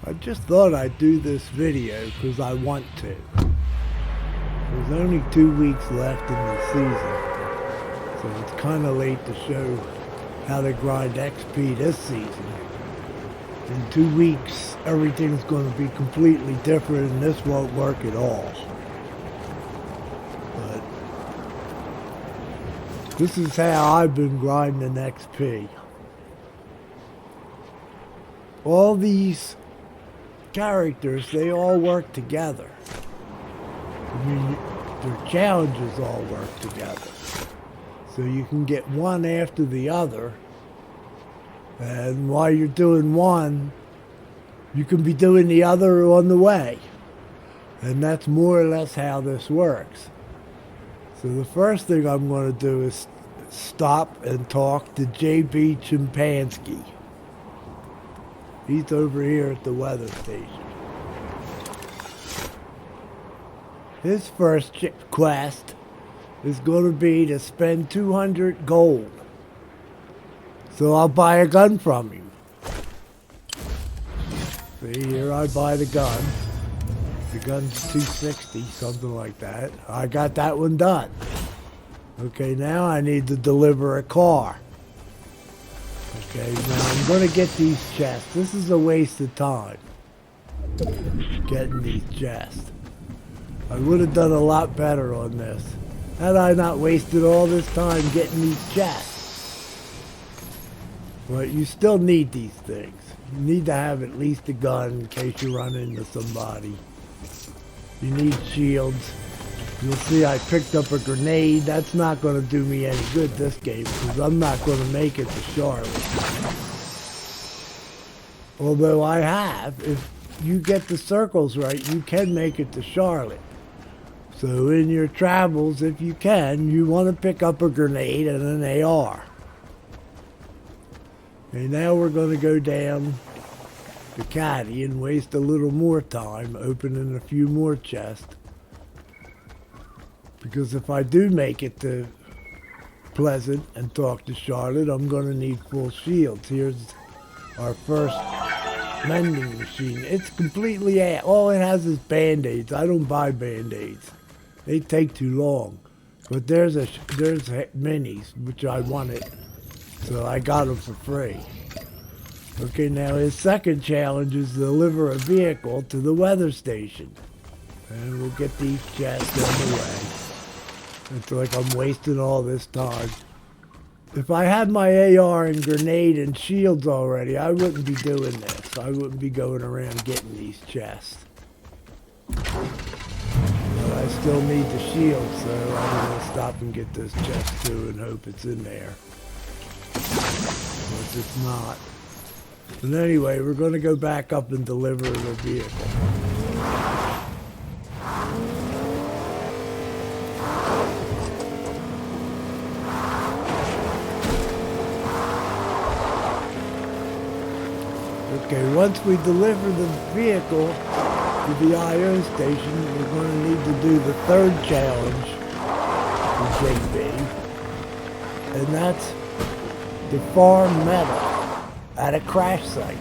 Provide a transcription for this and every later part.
I just thought I'd do this video because I want to. There's only 2 weeks left in the season, so it's kind of late to show how to grind XP this season. In 2 weeks, everything's going to be completely different and this won't work at all. But this is how I've been grinding XP. All these characters, they all work together. I mean, their challenges all work together. So you can get one after the other. And while you're doing one, you can be doing the other on the way. And that's more or less how this works. So the first thing I'm going to do is stop and talk to JB Chimpanski. He's over here at the weather station. His first quest is going to be to spend 200 gold. So I'll buy a gun from him. See, here I buy the gun. The gun's 260, something like that. I got that one done. Okay, now I need to deliver a car. Okay, now I'm going to get these chests. This is a waste of time, getting these chests. I would have done a lot better on this had I not wasted all this time getting these chests. But you still need these things. You need to have at least a gun in case you run into somebody. You need shields. You'll see I picked up a grenade. That's not going to do me any good this game because I'm not going to make it to Charlotte. Although I have, if you get the circles right, you can make it to Charlotte. So in your travels, if you can, you want to pick up a grenade and an AR. Okay, now we're going to go down to Caddy and waste a little more time opening a few more chests. Because if I do make it to Pleasant and talk to Charlotte, I'm going to need full shields. Here's our first mending machine. It's completely, all it has is band-aids. I don't buy band-aids. They take too long. But there's minis, which I wanted. So I got them for free. Okay, now his second challenge is to deliver a vehicle to the weather station. And we'll get these chests on the way. It's like I'm wasting all this time. If I had my AR and grenade and shields already, I wouldn't be doing this. I wouldn't be going around getting these chests. But I still need the shield, so I'm going to stop and get this chest too and hope it's in there. But it's not. But anyway, we're going to go back up and deliver the vehicle. Okay, once we deliver the vehicle to the IO station, we're going to need to do the third challenge for JB. And that's to farm metal at a crash site.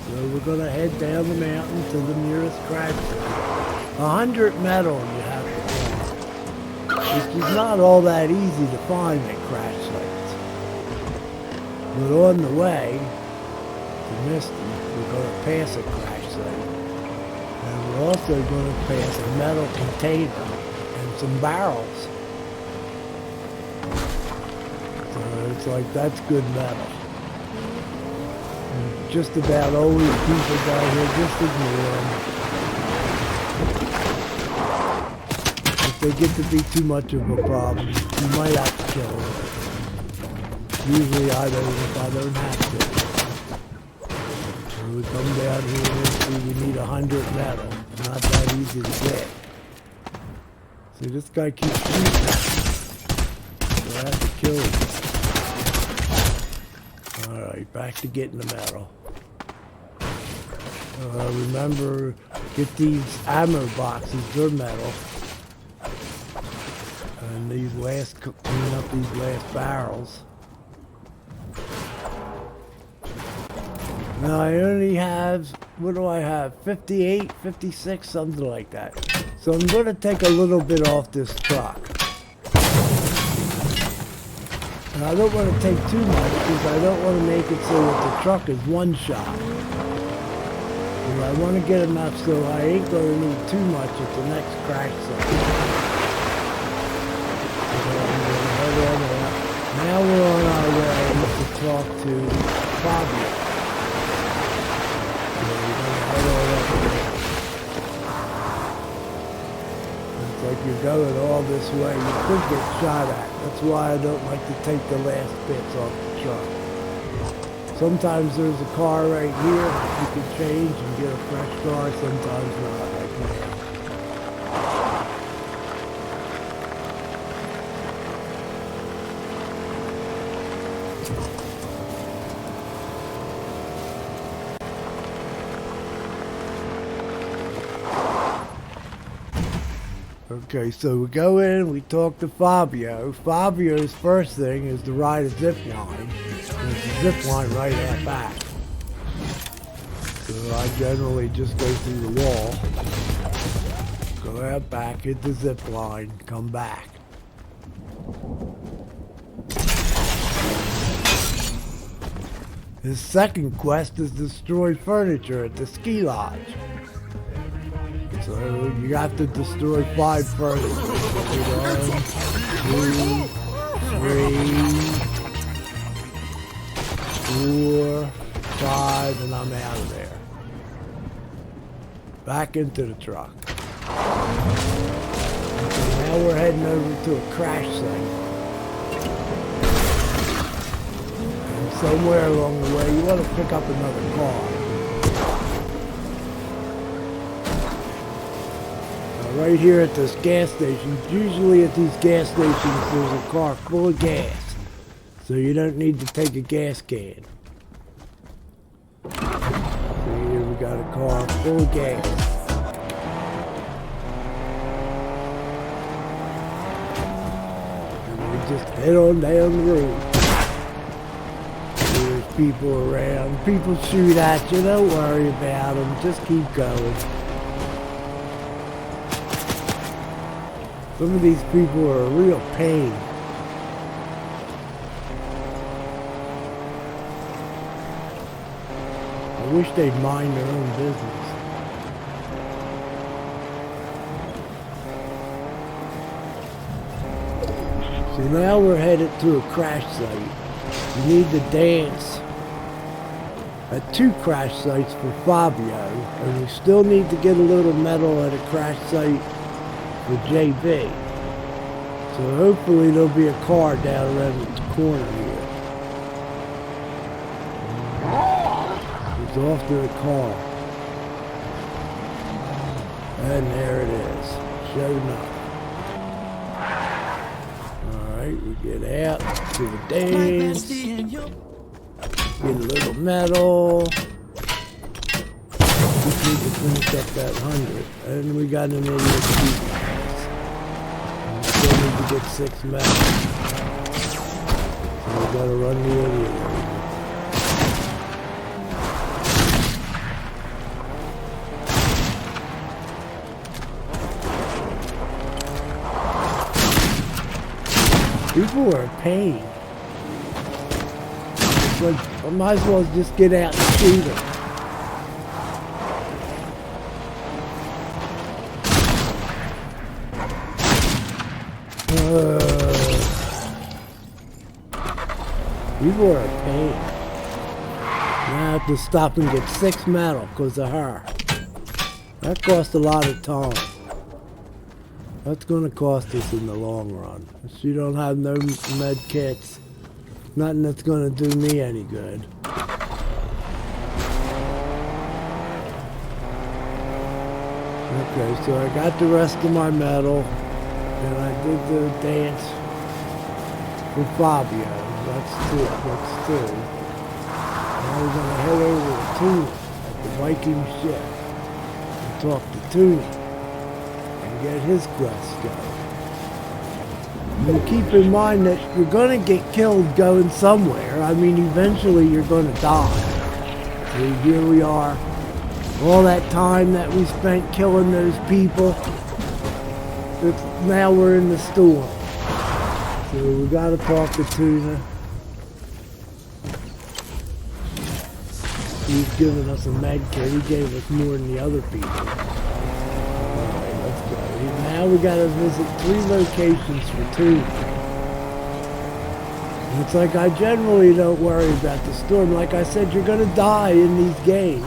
So we're going to head down the mountain to the nearest crash site. 100 metal you have to farm, which is not all that easy to find at crash sites. But on the way to Misty, we're going to pass a crash site. And we're also going to pass a metal container and some barrels. So it's like, that's good metal. And just about always people down here, just ignore them. If they get to be too much of a problem, you might have to kill them. Usually I don't if I don't have to. We come down here and see we need 100 metal. Not that easy to get. See, this guy keeps shooting. So I have to kill him. Alright, back to getting the metal. Remember, get these ammo boxes, they're metal. And these clean up these last barrels. Now I only have, what do I have, 58, 56, something like that. So I'm going to take a little bit off this truck. And I don't want to take too much because I don't want to make it so that the truck is one shot. And I want to get enough so I ain't going to need too much at the next crash site. Now we're on our way to talk to Fabio. It's like you're going all this way, you could get shot at. That's why I don't like to take the last bits off the truck. Sometimes there's a car right here you can change and get a fresh car, sometimes not, like that. Okay, so we go in, we talk to Fabio. Fabio's first thing is to ride a zip line. There's a zip line right at back. So I generally just go through the wall, go out back, hit the zip line, come back. His second quest is destroy furniture at the ski lodge. So you have to destroy 5 furniture. 1, 2, 3, 4, 5, and I'm out of there. Back into the truck. Okay, now we're heading over to a crash site. And somewhere along the way, you want to pick up another car. Right here at this gas station, usually at these gas stations there's a car full of gas, so you don't need to take a gas can. So here we got a car full of gas. And we just head on down the road. There's people around, people shoot at you, don't worry about them, just keep going. Some of these people are a real pain. I wish they'd mind their own business. So now we're headed to a crash site. You need to dance at 2 crash sites for Fabio, and we still need to get a little medal at a crash site with JB. So hopefully there'll be a car down around the corner here. It's off to the car. And there it is. Showing up. Alright, we get out to the dance. Get a little medal. We need to finish up that 100. And we got an idiot. Still need to get 6 medals. So we gotta run the idiot. People are a pain. It's like, I might as well just get out and shoot them. People are a pain. Now I have to stop and get 6 medal because of her. That costs a lot of time. That's going to cost us in the long run. She don't have no med kits. Nothing that's going to do me any good. Okay, so I got the rest of my medal. And I did the dance with Fabio. That's 2. Now we're going to head over to Toona at the Viking ship and talk to Toona and get his quest going. And keep in mind that you're going to get killed going somewhere. I mean, eventually you're going to die. So See, here we are. All that time that we spent killing those people, now we're in the storm. So we gotta talk to Toona. He's giving us a med kit. He gave us more than the other people. Alright, let's go. Now we gotta visit 3 locations for Toona. It's like I generally don't worry about the storm. Like I said, you're gonna die in these games.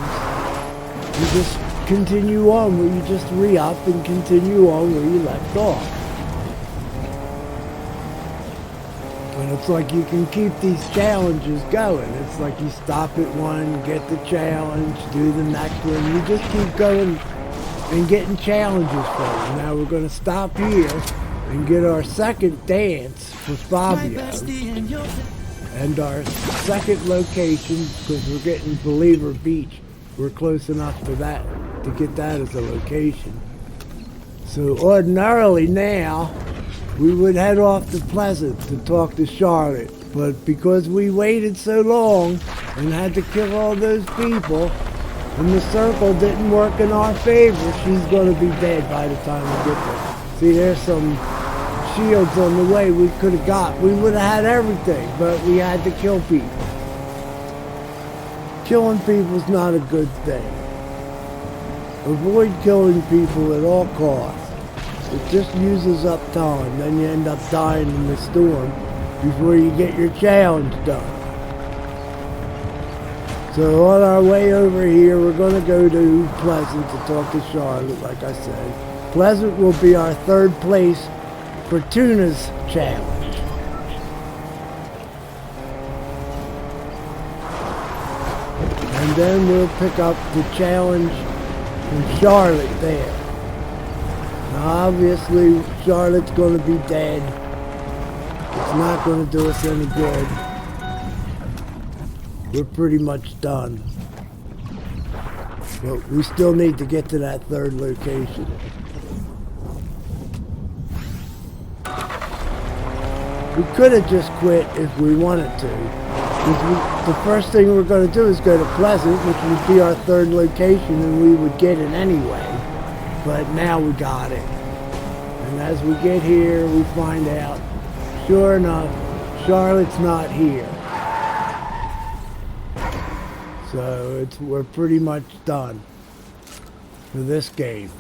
You just continue on where you just re-up and continue on where you left off. And it's like you can keep these challenges going. It's like you stop at one, get the challenge, do the next one. You just keep going and getting challenges for it. Now we're going to stop here and get our second dance for Fabio. And our second location, because we're getting Believer Beach. We're close enough to that to get that as a location. So ordinarily now, we would head off to Pleasant to talk to Charlotte, but because we waited so long and had to kill all those people, and the circle didn't work in our favor, she's going to be dead by the time we get there. See, there's some shields on the way we could have got. We would have had everything, but we had to kill people. Killing people's not a good thing. Avoid killing people at all costs. It just uses up time, then you end up dying in the storm before you get your challenge done. So on our way over here, we're going to go to Pleasant to talk to Charlotte, like I said. Pleasant will be our 3rd place for Toona's challenge. And then we'll pick up the challenge from Charlotte there. Now obviously Charlotte's going to be dead. It's not going to do us any good. We're pretty much done. But we still need to get to that 3rd location. We could have just quit if we wanted to. Because the first thing we're going to do is go to Pleasant, which would be our 3rd location, and we would get it anyway. But now we got it. And as we get here, we find out, sure enough, Charlotte's not here. So we're pretty much done for this game.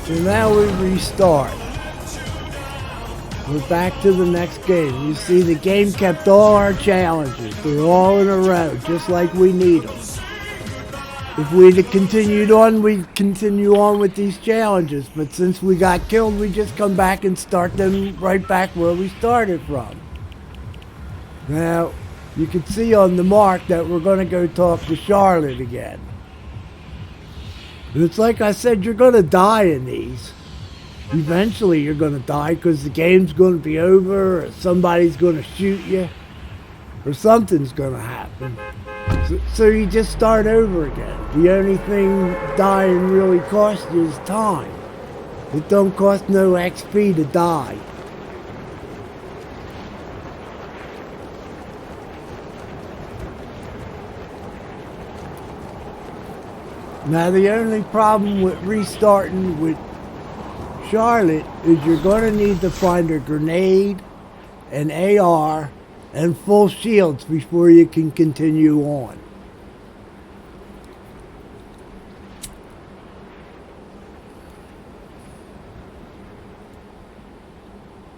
So now we restart. We're back to the next game. You see, the game kept all our challenges. They're all in a row, just like we need them. If we'd have continued on, we'd continue on with these challenges. But since we got killed, we just come back and start them right back where we started from. Now, you can see on the mark that we're going to go talk to Charlotte again. It's like I said, you're going to die in these. Eventually you're going to die because the game's going to be over, or somebody's going to shoot you, or something's going to happen. So you just start over again. The only thing dying really costs you is time. It don't cost no XP to die. Now the only problem with restarting with Charlotte is you're going to need to find a grenade, an AR, and full shields before you can continue on.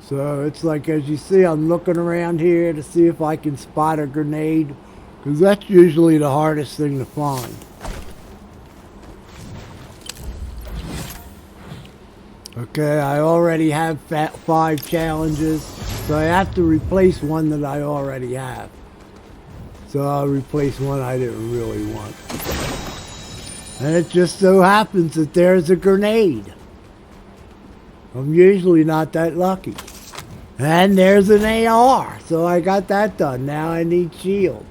So it's like, as you see, I'm looking around here to see if I can spot a grenade, because that's usually the hardest thing to find. Okay, I already have 5 challenges, so I have to replace one that I already have. So I'll replace one I didn't really want. And it just so happens that there's a grenade. I'm usually not that lucky. And there's an AR, so I got that done. Now I need shields.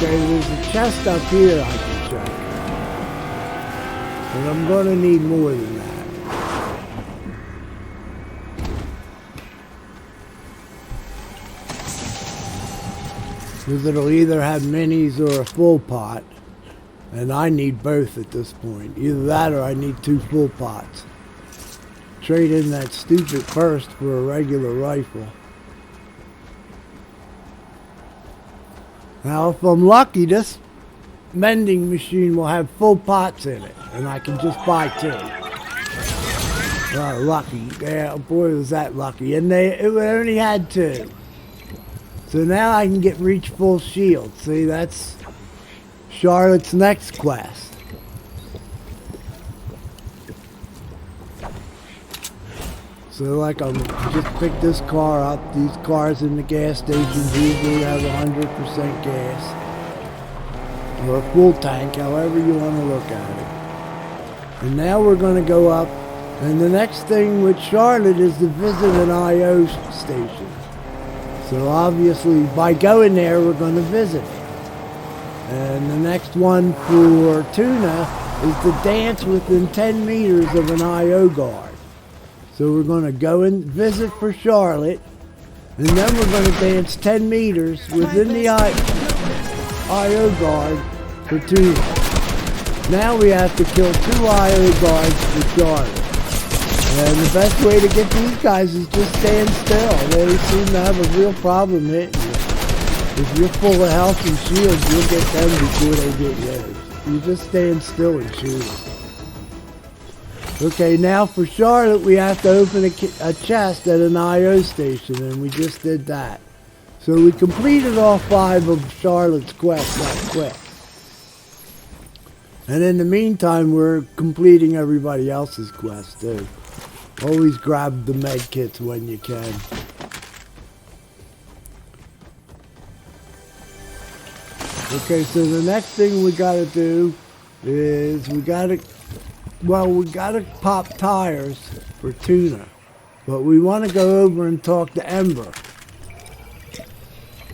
Okay, there's a chest up here I can check. And I'm going to need more than that. Because it'll either have minis or a full pot. And I need both at this point. Either that or I need 2 full pots. Trade in that stupid first for a regular rifle. Now, if I'm lucky, this mending machine will have full pots in it, and I can just buy 2. Lucky. Yeah, boy, was that lucky. And it only had 2. So now I can get reach full shield. See, that's Charlotte's next quest. So like I'm just pick this car up. These cars in the gas stations usually have 100% gas. Or a full tank, however you want to look at it. And now we're going to go up. And the next thing with Charlotte is to visit an IO station. So obviously by going there we're going to visit it. And the next one for Toona is to dance within 10 meters of an IO guard. So we're going to go and visit for Charlotte, and then we're going to dance 10 meters within the IO guard for Toona. Now we have to kill 2 IO guards for Charlotte. And the best way to get these guys is just stand still. They seem to have a real problem hitting you. If you're full of health and shields, you'll get them before they get you. You just stand still and shoot them. Okay, now for Charlotte, we have to open a chest at an IO station, and we just did that. So we completed all 5 of Charlotte's quests that quick. And in the meantime, we're completing everybody else's quests, too. Always grab the med kits when you can. Okay, so the next thing we gotta do is we gotta pop tires for Toona. But we want to go over and talk to Ember.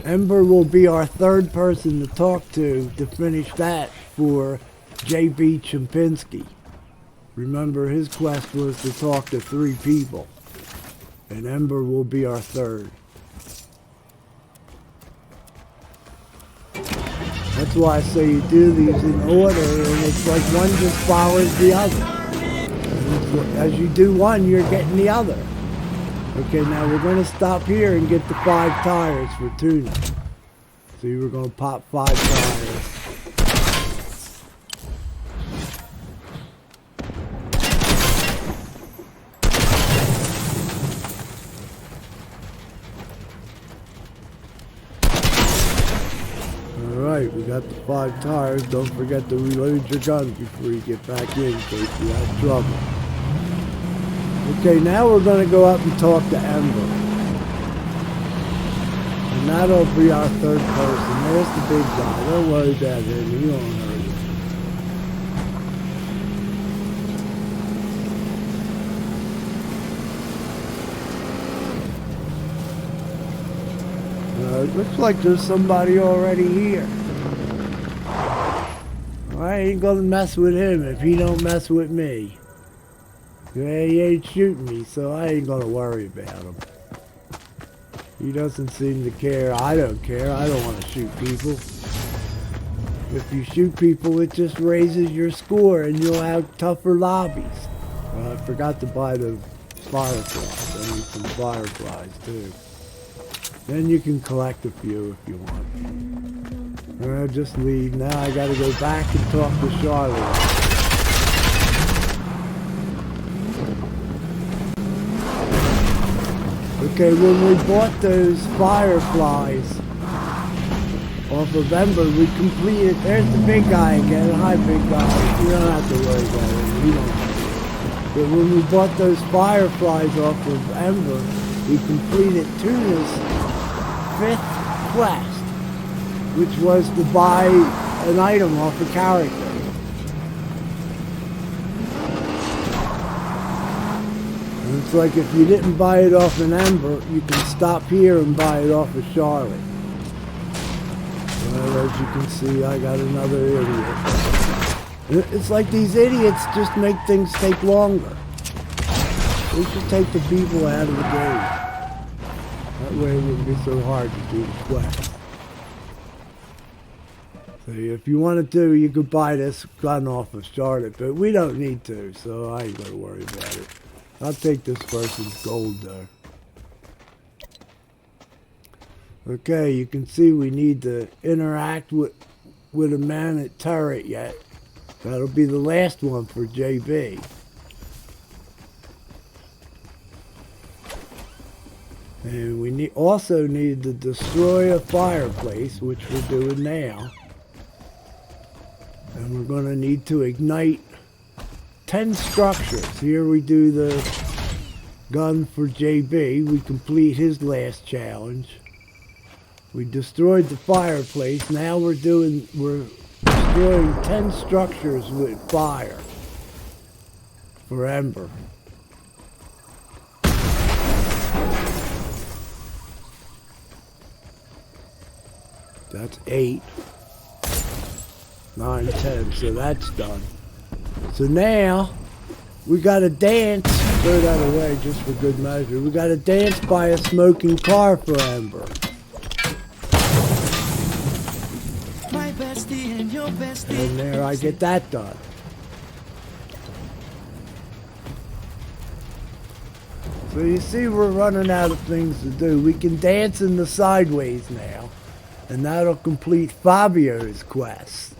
Ember will be our 3rd person to talk to finish that for JB Chimpanski. Remember, his quest was to talk to 3 people. And Ember will be our 3rd. That's why I say you do these in order, and it's like one just follows the other. As you do one, you're getting the other. Okay, now we're going to stop here and get the 5 tires for Toona. See, we're going to pop 5 tires. Alright, we got the 5 tires. Don't forget to reload your gun before you get back in case you have trouble. Okay, now we're going to go up and talk to Ember. And that'll be our 3rd person. There's the big guy. Don't worry about him. He won't hurt you. It looks like there's somebody already here. I ain't gonna mess with him if he don't mess with me. Yeah, he ain't shooting me, so I ain't gonna worry about him. He doesn't seem to care. I don't care. I don't want to shoot people. If you shoot people, it just raises your score and you'll have tougher lobbies. I forgot to buy the fireflies. I need some fireflies too. Then you can collect a few if you want. Just leave. Now I gotta go back and talk to Charlotte. Okay, when we bought those fireflies, off of Ember, we completed. There's the big guy again. Hi, big guy. You don't have to worry about it. We don't. But when we bought those fireflies off of Ember, we completed Toona's 5th quest, which was to buy an item off a character. And it's like if you didn't buy it off an Ember, you can stop here and buy it off of Charlotte. Well, as you can see, I got another idiot. It's like these idiots just make things take longer. We should take the people out of the game. That way it wouldn't be so hard to do the quest. So if you wanted to, you could buy this gun off of Charlotte, but we don't need to, so I ain't gonna worry about it. I'll take this person's gold though. Okay, you can see we need to interact with a man at turret yet. That'll be the last one for JB. And we also need to destroy a fireplace, which we're doing now. And we're going to need to ignite 10 structures. Here we do the gun for JB. We complete his last challenge. We destroyed the fireplace. Now we're destroying 10 structures with fire for Ember. That's 8, 9, 10. So that's done. So now we got to dance. Throw that away just for good measure. We got to dance by a smoking car for Ember. And there I get that done. So you see we're running out of things to do. We can dance in the sideways now. And that'll complete Fabio's quest.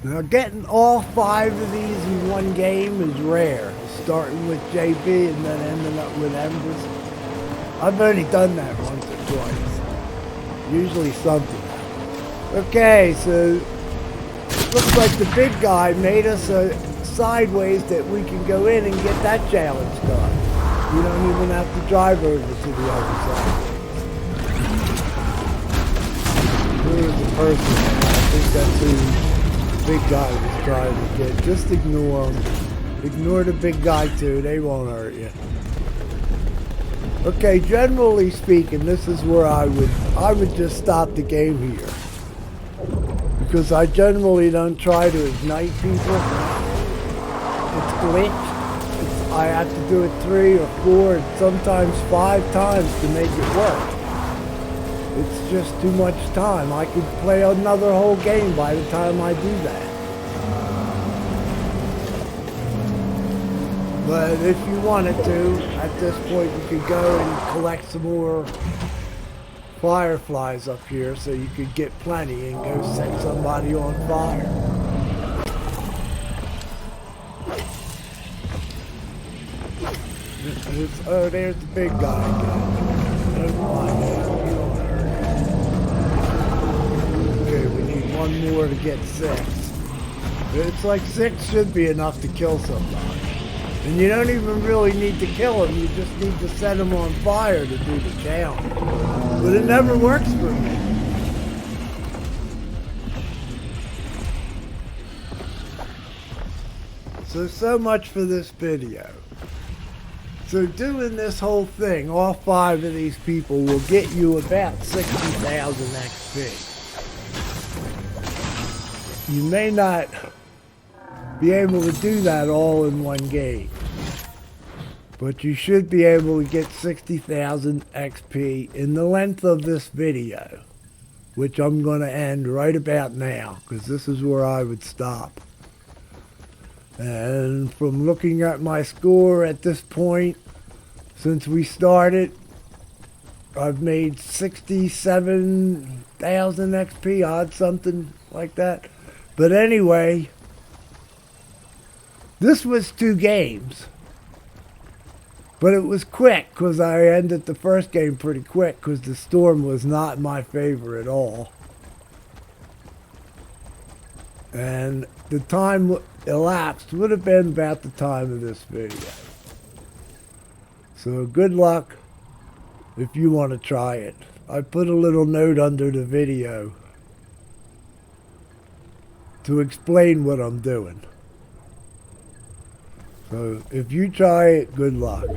Now getting all 5 of these in one game is rare. Starting with JB and then ending up with Embers. I've only done that once or twice. Usually something. Okay, so looks like the big guy made us a sideways that we can go in and get that challenge done. You don't even have to drive over to the other side. Here's the person. I think that's who big guy was trying to get. Just ignore him. Ignore the big guy too. They won't hurt you. Okay, generally speaking, this is where I would just stop the game here. Because I generally don't try to ignite people. It's glitched. I have to do it 3 or 4 and sometimes 5 times to make it work. It's just too much time. I could play another whole game by the time I do that. But if you wanted to, at this point you could go and collect some more fireflies up here so you could get plenty and go set somebody on fire. Oh, there's the big guy again. Never mind that. You don't hurt. Okay, we need 1 more to get 6. It's like 6 should be enough to kill somebody. And you don't even really need to kill him, you just need to set him on fire to do the challenge. But it never works for me. So much for this video. So doing this whole thing, all 5 of these people will get you about 60,000 XP. You may not be able to do that all in one game, but you should be able to get 60,000 XP in the length of this video, which I'm going to end right about now, because this is where I would stop. And from looking at my score at this point, since we started, I've made 67,000 XP, odd something like that. But anyway, this was 2 games. But it was quick because I ended the first game pretty quick because the storm was not in my favor at all. And the time elapsed would have been about the time of this video. So good luck if you want to try it. I put a little note under the video to explain what I'm doing. So if you try it, good luck.